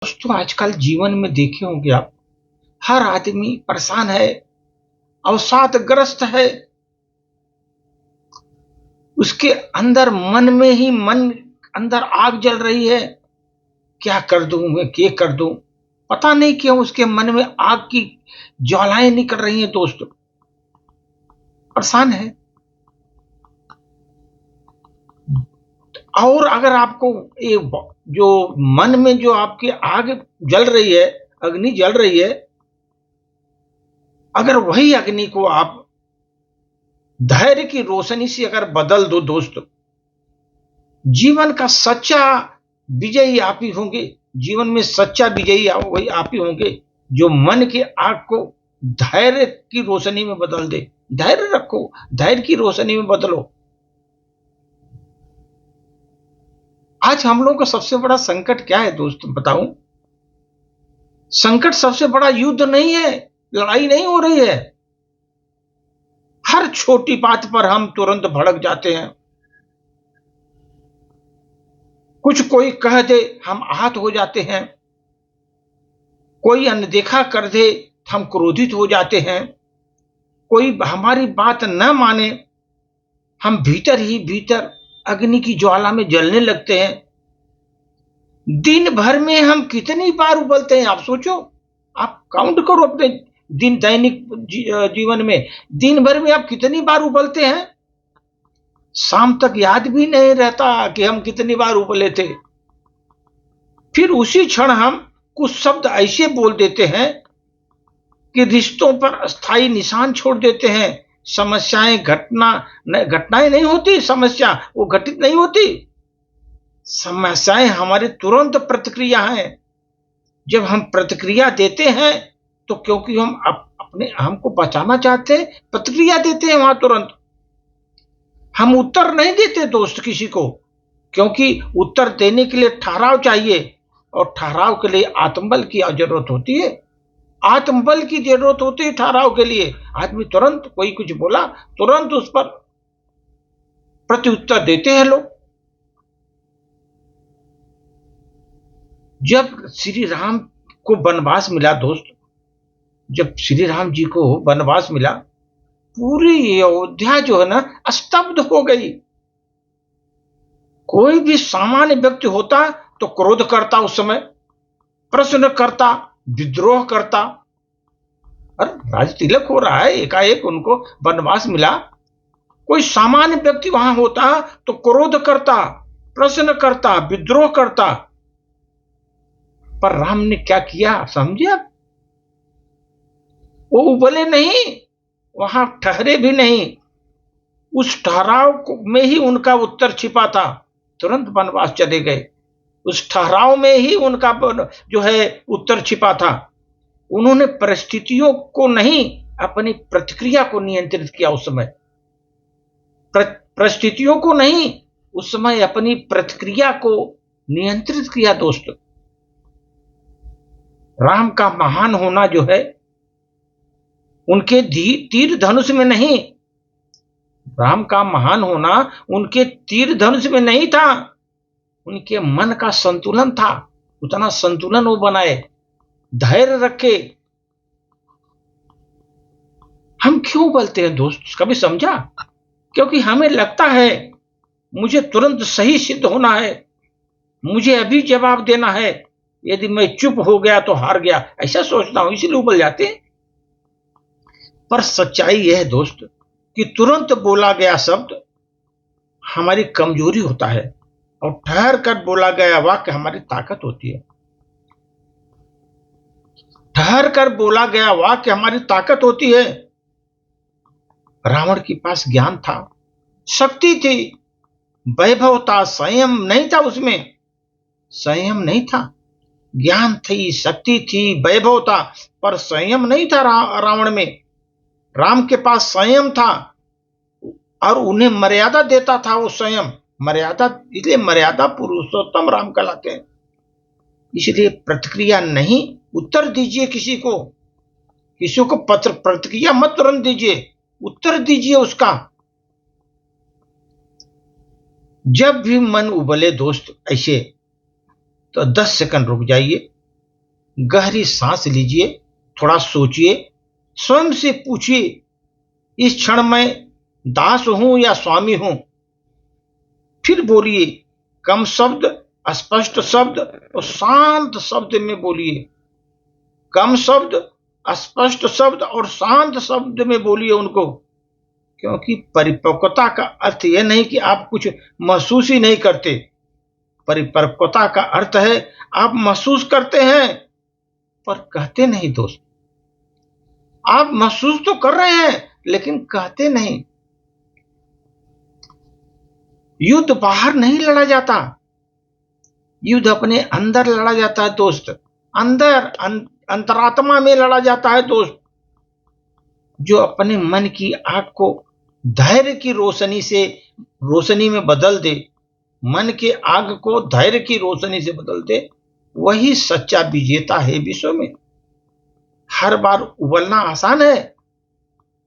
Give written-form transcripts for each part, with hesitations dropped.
दोस्तों आजकल जीवन में देखे होंगे आप, हर आदमी परेशान है, अवसादग्रस्त है। उसके अंदर मन में ही मन अंदर आग जल रही है। क्या कर दूं मैं, क्या कर दूं? पता नहीं क्यों उसके मन में आग की ज्वालाएं निकल रही हैं। दोस्तों परेशान है। और अगर आपको ये जो मन में जो आपकी आग जल रही है, अग्नि जल रही है, अगर वही अग्नि को आप धैर्य की रोशनी से अगर बदल दो दोस्त, जीवन का सच्चा विजयी आप ही होंगे। जीवन में सच्चा विजयी वही आप ही होंगे जो मन की आग को धैर्य की रोशनी में बदल दे। धैर्य रखो, धैर्य की रोशनी में बदलो। आज हम लोगों का सबसे बड़ा संकट क्या है दोस्त, बताऊं? संकट सबसे बड़ा युद्ध नहीं है, लड़ाई नहीं हो रही है। हर छोटी बात पर हम तुरंत भड़क जाते हैं। कुछ कोई कह दे हम आहत हो जाते हैं, कोई अनदेखा कर दे हम क्रोधित हो जाते हैं, कोई हमारी बात न माने हम भीतर ही भीतर अग्नि की ज्वाला में जलने लगते हैं। दिन भर में हम कितनी बार उबलते हैं, आप सोचो, आप काउंट करो अपने दिन दैनिक जीवन में दिन भर में आप कितनी बार उबलते हैं। शाम तक याद भी नहीं रहता कि हम कितनी बार उबले थे। फिर उसी क्षण हम कुछ शब्द ऐसे बोल देते हैं कि रिश्तों पर अस्थायी निशान छोड़ देते हैं। समस्याएं घटनाएं नहीं होती, समस्या वो घटित नहीं होती। समस्याएं हमारी तुरंत प्रतिक्रिया है। जब हम प्रतिक्रिया देते हैं तो क्योंकि हम अपने हमको बचाना चाहते हैं, प्रतिक्रिया देते हैं वहां तुरंत। हम उत्तर नहीं देते दोस्त किसी को, क्योंकि उत्तर देने के लिए ठहराव चाहिए और ठहराव के लिए आत्मबल की जरूरत होती है। आत्मबल की जरूरत होती है ठहराव के लिए। आदमी तुरंत कोई कुछ बोला तुरंत उस पर प्रत्युत्तर देते हैं लोग। जब श्री राम को वनवास मिला दोस्त, जब श्री राम जी को वनवास मिला, पूरी अयोध्या जो है ना स्तब्ध हो गई। कोई भी सामान्य व्यक्ति होता तो क्रोध करता, उस समय प्रश्न करता, विद्रोह करता। अरे राज तिलक हो रहा है, एकाएक उनको वनवास मिला। कोई सामान्य व्यक्ति वहां होता तो क्रोध करता, प्रश्न करता, विद्रोह करता। पर राम ने क्या किया समझे आप? वो उबले नहीं, वहां ठहरे भी नहीं। उस ठहराव में ही उनका उत्तर छिपा था। तुरंत वनवास चले गए। उस ठहराव में ही उनका जो है उत्तर छिपा था। उन्होंने परिस्थितियों को नहीं, अपनी प्रतिक्रिया को नियंत्रित किया। उस समय परिस्थितियों को नहीं, उस समय अपनी प्रतिक्रिया को नियंत्रित किया। दोस्त राम का महान होना जो है उनके तीर धनुष में नहीं, राम का महान होना उनके तीर धनुष में नहीं था, उनके मन का संतुलन था। उतना संतुलन वो बनाए, धैर्य रखे। हम क्यों बोलते हैं दोस्त, कभी समझा? क्योंकि हमें लगता है मुझे तुरंत सही सिद्ध होना है, मुझे अभी जवाब देना है। यदि मैं चुप हो गया तो हार गया, ऐसा सोचता हूं, इसीलिए उबल जाते हैं। पर सच्चाई यह है दोस्त कि तुरंत बोला गया शब्द हमारी कमजोरी होता है और ठहर कर बोला गया वाक्य हमारी ताकत होती है। ठहर कर बोला गया वाक्य हमारी ताकत होती है। रावण के पास ज्ञान था, शक्ति थी, वैभव था, संयम नहीं था। उसमें संयम नहीं था। ज्ञान थी, शक्ति थी, वैभव था, पर संयम नहीं था रावण में। राम के पास संयम था और उन्हें मर्यादा देता था वो संयम। मर्यादा, इसलिए मर्यादा पुरुषोत्तम राम कहलाते हैं। इसलिए प्रतिक्रिया नहीं, उत्तर दीजिए किसी को प्रतिक्रिया मत तुरंत दीजिए, उत्तर दीजिए उसका। जब भी मन उबले दोस्त ऐसे, तो 10 सेकंड रुक जाइए, गहरी सांस लीजिए, थोड़ा सोचिए, स्वयं से पूछिए, इस क्षण मैं दास हूं या स्वामी हूं? फिर बोलिए, कम शब्द, स्पष्ट शब्द और शांत शब्द में बोलिए। कम शब्द, स्पष्ट शब्द और शांत शब्द में बोलिए उनको, क्योंकि परिपक्वता का अर्थ यह नहीं कि आप कुछ महसूस ही नहीं करते। परिपक्वता का अर्थ है आप महसूस करते हैं पर कहते नहीं दोस्त। आप महसूस तो कर रहे हैं लेकिन कहते नहीं। युद्ध बाहर नहीं लड़ा जाता, युद्ध अपने अंदर लड़ा जाता है दोस्त। अंदर अंतरात्मा में लड़ा जाता है दोस्त। जो अपने मन की आग को धैर्य की रोशनी में बदल दे, मन के आग को धैर्य की रोशनी से बदल दे, वही सच्चा विजेता है विश्व में। हर बार उबलना आसान है,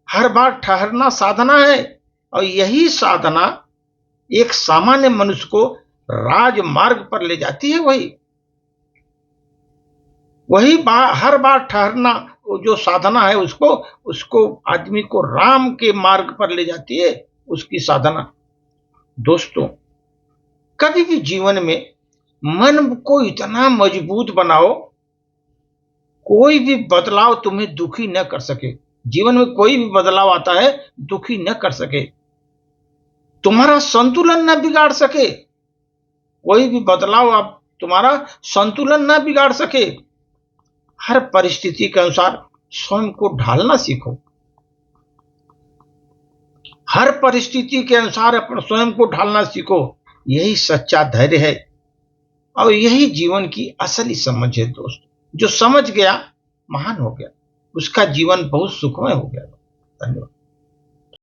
हर बार ठहरना साधना है, और यही साधना एक सामान्य मनुष्य को राजमार्ग पर ले जाती है। वही हर बार ठहरना जो साधना है उसको आदमी को राम के मार्ग पर ले जाती है, उसकी साधना। दोस्तों, कभी भी जीवन में मन को इतना मजबूत बनाओ, कोई भी बदलाव तुम्हें दुखी न कर सके। जीवन में कोई भी बदलाव आता है दुखी न कर सके, तुम्हारा संतुलन न बिगाड़ सके। कोई भी बदलाव आप तुम्हारा संतुलन न बिगाड़ सके। हर परिस्थिति के अनुसार स्वयं को ढालना सीखो। हर परिस्थिति के अनुसार अपने स्वयं को ढालना सीखो। यही सच्चा धैर्य है और यही जीवन की असली समझ है दोस्त। जो समझ गया महान हो गया, उसका जीवन बहुत सुखमय हो गया। धन्यवाद।